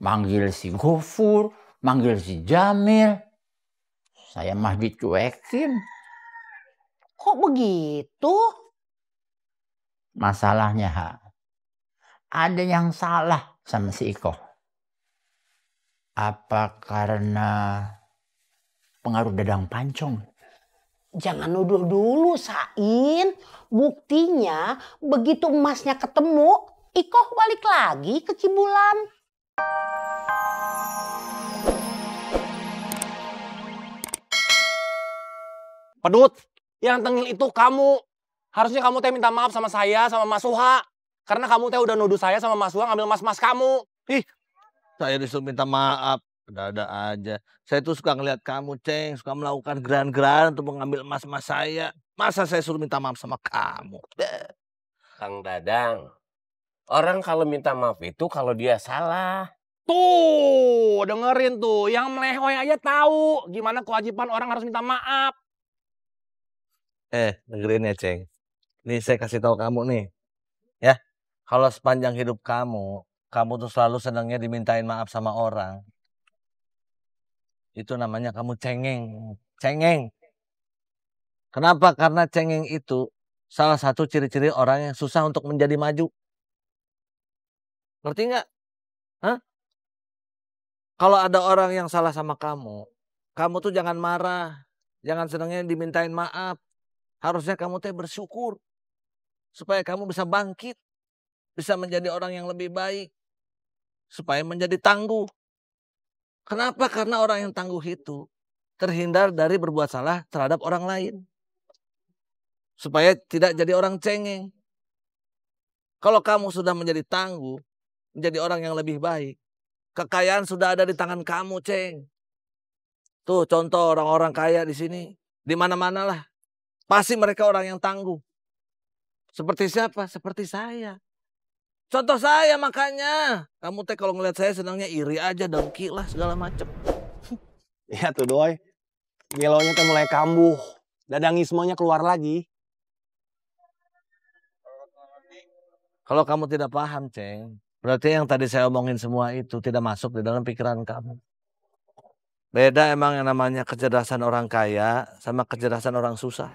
Manggil si Gofur, manggil si Jamil. Saya mah dicuekin. Kok begitu? Masalahnya, Ha, ada yang salah sama si Iko. Apa karena pengaruh Dadang Pancong? Jangan nuduh dulu, Sain. Buktinya begitu emasnya ketemu, Ikoh balik lagi ke Cibulan. Pedut, yang tengil itu kamu. Harusnya kamu teh minta maaf sama saya, sama Mas Suha. Karena kamu teh udah nuduh saya sama Mas Suha ngambil mas-mas kamu. Ih, saya disuruh minta maaf. Ada aja. Saya tuh suka ngeliat kamu, Ceng. Suka melakukan gerahan-gerahan untuk mengambil emas-emas saya. Masa saya suruh minta maaf sama kamu? Kang Dadang, orang kalau minta maaf itu kalau dia salah. Tuh, dengerin tuh. Yang melehoi aja tahu gimana kewajiban orang harus minta maaf. Dengerin ya, Ceng. Nih saya kasih tahu kamu nih. Ya, kalau sepanjang hidup kamu tuh selalu senangnya dimintain maaf sama orang. Itu namanya kamu cengeng. Cengeng. Kenapa? Karena cengeng itu salah satu ciri-ciri orang yang susah untuk menjadi maju. Ngerti nggak? Hah? Kalau ada orang yang salah sama kamu tuh jangan marah. Jangan senangnya dimintain maaf. Harusnya kamu tuh bersyukur. Supaya kamu bisa bangkit. Bisa menjadi orang yang lebih baik. Supaya menjadi tangguh. Kenapa? Karena orang yang tangguh itu terhindar dari berbuat salah terhadap orang lain. Supaya tidak jadi orang cengeng. Kalau kamu sudah menjadi tangguh, menjadi orang yang lebih baik, kekayaan sudah ada di tangan kamu, Ceng. Tuh contoh orang-orang kaya di sini, di mana-mana lah. Pasti mereka orang yang tangguh. Seperti siapa? Seperti saya. Contoh saya makanya. Kamu teh kalau ngeliat saya senangnya iri aja, dengki lah segala macem. Iya tuh doi. Gelonya teh mulai kambuh. Dadangismenya keluar lagi. Kalau kamu tidak paham, Ceng, berarti yang tadi saya omongin semua itu tidak masuk di dalam pikiran kamu. Beda emang yang namanya kecerdasan orang kaya sama kecerdasan orang susah.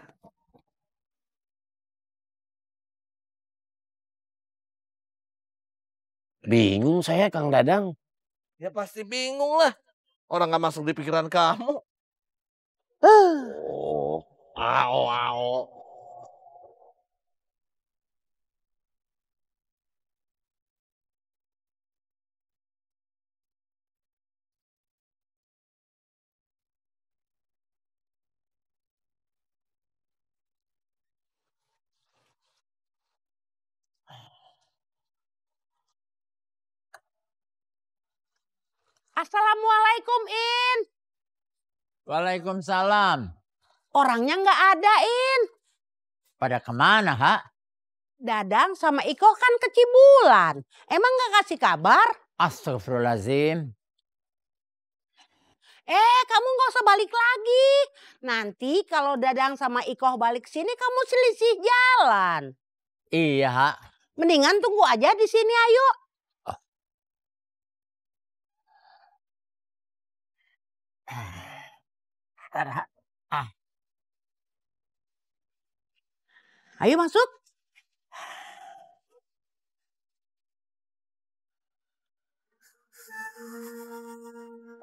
Bingung saya, Kang Dadang. Ya pasti bingung lah. Orang gak masuk di pikiran kamu. Oh, ao. Assalamualaikum, In. Waalaikumsalam. Orangnya nggak ada, In. Pada kemana, Ha? Dadang sama Iko kan ke Cibulan. Emang nggak kasih kabar? Astagfirullahaladzim. Kamu nggak usah balik lagi. Nanti kalau Dadang sama Iko balik sini, kamu selisih jalan. Iya, Ha. Mendingan tunggu aja di sini, ayo. Ayo masuk.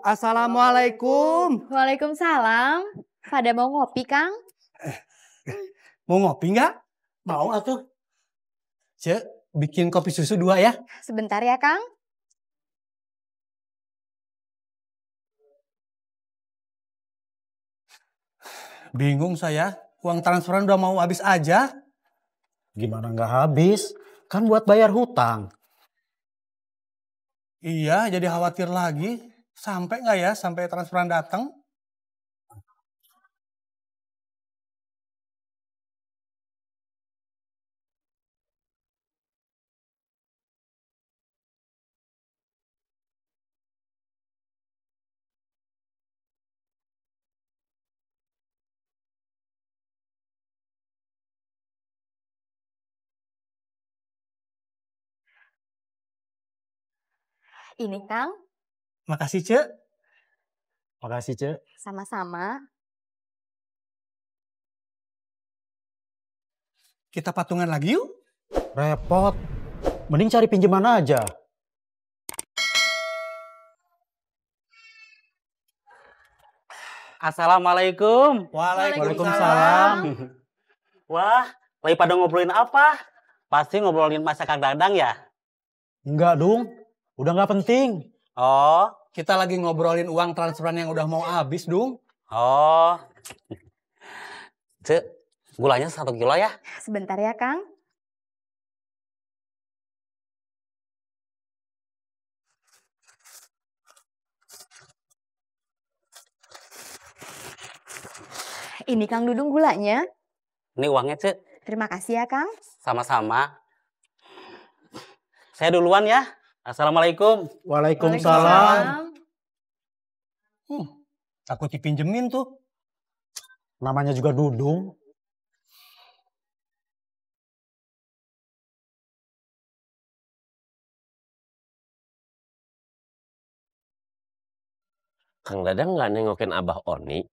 Assalamualaikum. Waalaikumsalam. Pada mau ngopi, Kang? Mau ngopi nggak? Mau atuh. Cek, bikin kopi susu 2 ya. Sebentar ya, Kang. Bingung saya, uang transferan udah mau habis aja. Gimana nggak habis? Kan buat bayar hutang. Iya, jadi khawatir lagi. Sampai nggak ya sampai transferan datang? Ini, Kang. Makasih, Cek. Makasih, Cek. Sama-sama. Kita patungan lagi yuk. Repot. Mending cari pinjaman aja. Assalamualaikum. Waalaikumsalam. Wah, lagi pada ngobrolin apa? Pasti ngobrolin masa Kang Dadang ya? Enggak, Dung. Udah nggak penting. Oh, Kita lagi ngobrolin uang transferan yang udah mau habis, Dung. oh. Cek, gulanya 1 kilo ya? Sebentar ya, Kang. Ini Kang Dudung gulanya. Ini uangnya, Cek. Terima kasih ya, Kang. Sama-sama. Saya duluan ya. Assalamualaikum. Waalaikumsalam. Takut dipinjemin tuh. Namanya juga Dudung. Kang Dadang nggak nengokin Abah Oni?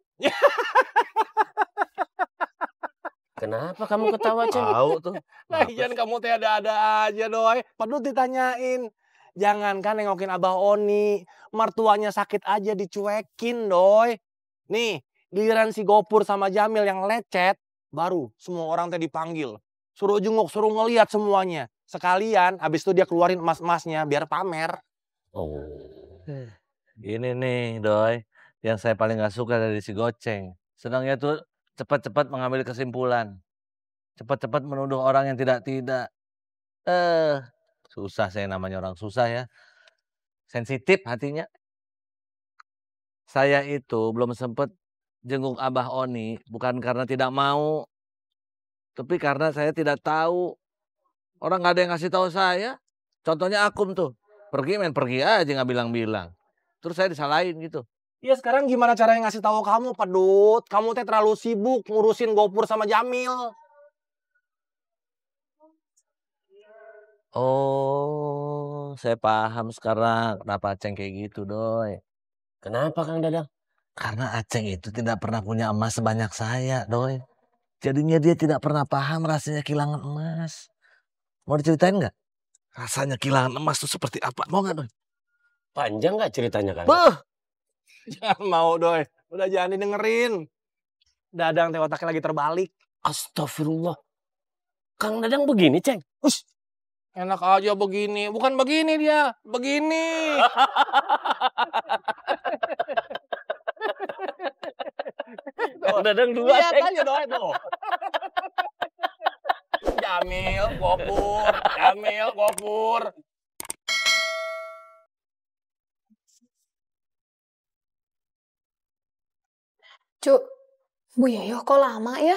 Kenapa kamu ketawa, Ceng? Tahu tuh. Lagian kamu teh ada-ada aja, Doi. Padahal ditanyain. Jangankan nengokin Abah Oni. Mertuanya sakit aja dicuekin, Doi. Nih, giliran si Gopur sama Jamil yang lecet, baru semua orang teh dipanggil. Suruh jenguk, suruh ngeliat semuanya. Sekalian, habis itu dia keluarin emas-emasnya biar pamer. Oh. Ini nih, Doi. Yang saya paling gak suka dari si Goceng. Senangnya tuh cepat-cepat mengambil kesimpulan. Cepat-cepat menuduh orang yang tidak-tidak. Susah saya namanya orang susah ya. Sensitif hatinya. Saya itu belum sempat jenguk Abah Oni. Bukan karena tidak mau. Tapi karena saya tidak tahu. Orang gak ada yang ngasih tahu saya. Contohnya Akum tuh. Pergi aja nggak bilang-bilang. Terus saya disalahin gitu. Ya sekarang gimana cara yang ngasih tahu kamu, Pedut? Kamu teh terlalu sibuk ngurusin Gopur sama Jamil. Oh, saya paham sekarang kenapa Aceng kayak gitu, Doi. Kenapa Kang Dadang? Karena Aceng itu tidak pernah punya emas sebanyak saya, Doi. Jadinya dia tidak pernah paham rasanya kehilangan emas. Mau diceritain nggak? Rasanya kehilangan emas itu seperti apa? Mau nggak, Doi? Panjang nggak ceritanya Kang? Beuh! Jangan mau, Doi. Udah jangan didengerin. Dadang teh otaknya lagi terbalik. Astagfirullah. Kang Dadang begini, Ceng. Ush, enak aja begini. Bukan begini dia. Begini. Kang Dadang dua, Lihat Ceng. aja, Doi, tuh. Jamil, Gopur. Jamil, Gopur. Cuk, Bu Yoyo kok lama ya?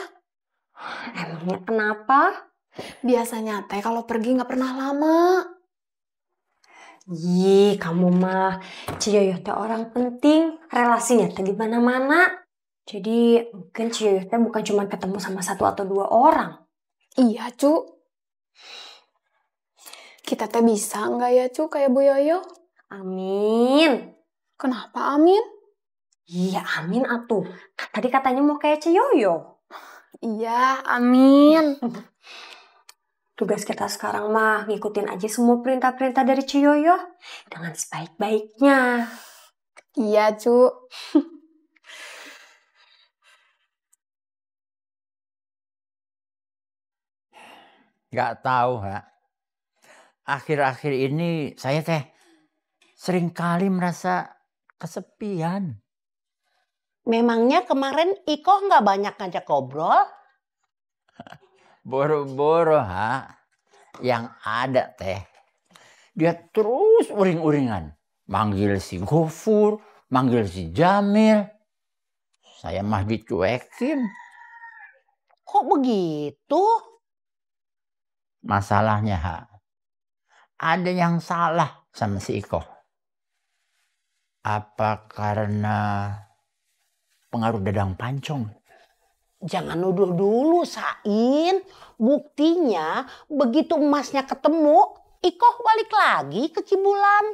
Emangnya kenapa? Biasanya teh kalau pergi nggak pernah lama. Ih, kamu mah Ciyoyo teh orang penting, relasinya teh di mana-mana. Jadi mungkin Ciyoyo teh bukan cuma ketemu sama 1 atau 2 orang. Iya, Cuk. Kita teh bisa nggak ya, Cuk, kayak Bu Yoyo? Amin. Kenapa amin? Iya, amin atuh. Tadi katanya mau kayak Ciyoyo. Iya, amin. Tugas kita sekarang mah ngikutin aja semua perintah-perintah dari Ciyoyo dengan sebaik-baiknya. Iya, Cuk. Nggak tahu, ha. Akhir-akhir ini saya teh seringkali merasa kesepian. Memangnya kemarin Iko nggak banyak ngajak ngobrol? Boro-boro, ha. Yang ada teh, dia terus uring-uringan. Manggil si Gofur, manggil si Jamil. Saya mah dicuekin. Kok begitu? Masalahnya, ha, ada yang salah sama si Iko. Apa karena pengaruh Dadang Pancong? Jangan nuduh dulu, Sain. Buktinya begitu emasnya ketemu, Iko balik lagi ke Cibulan.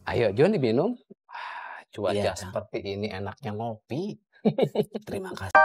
Ayo Jun diminum. Cuaca Iya, Kang. seperti ini enaknya ngopi. Terima kasih.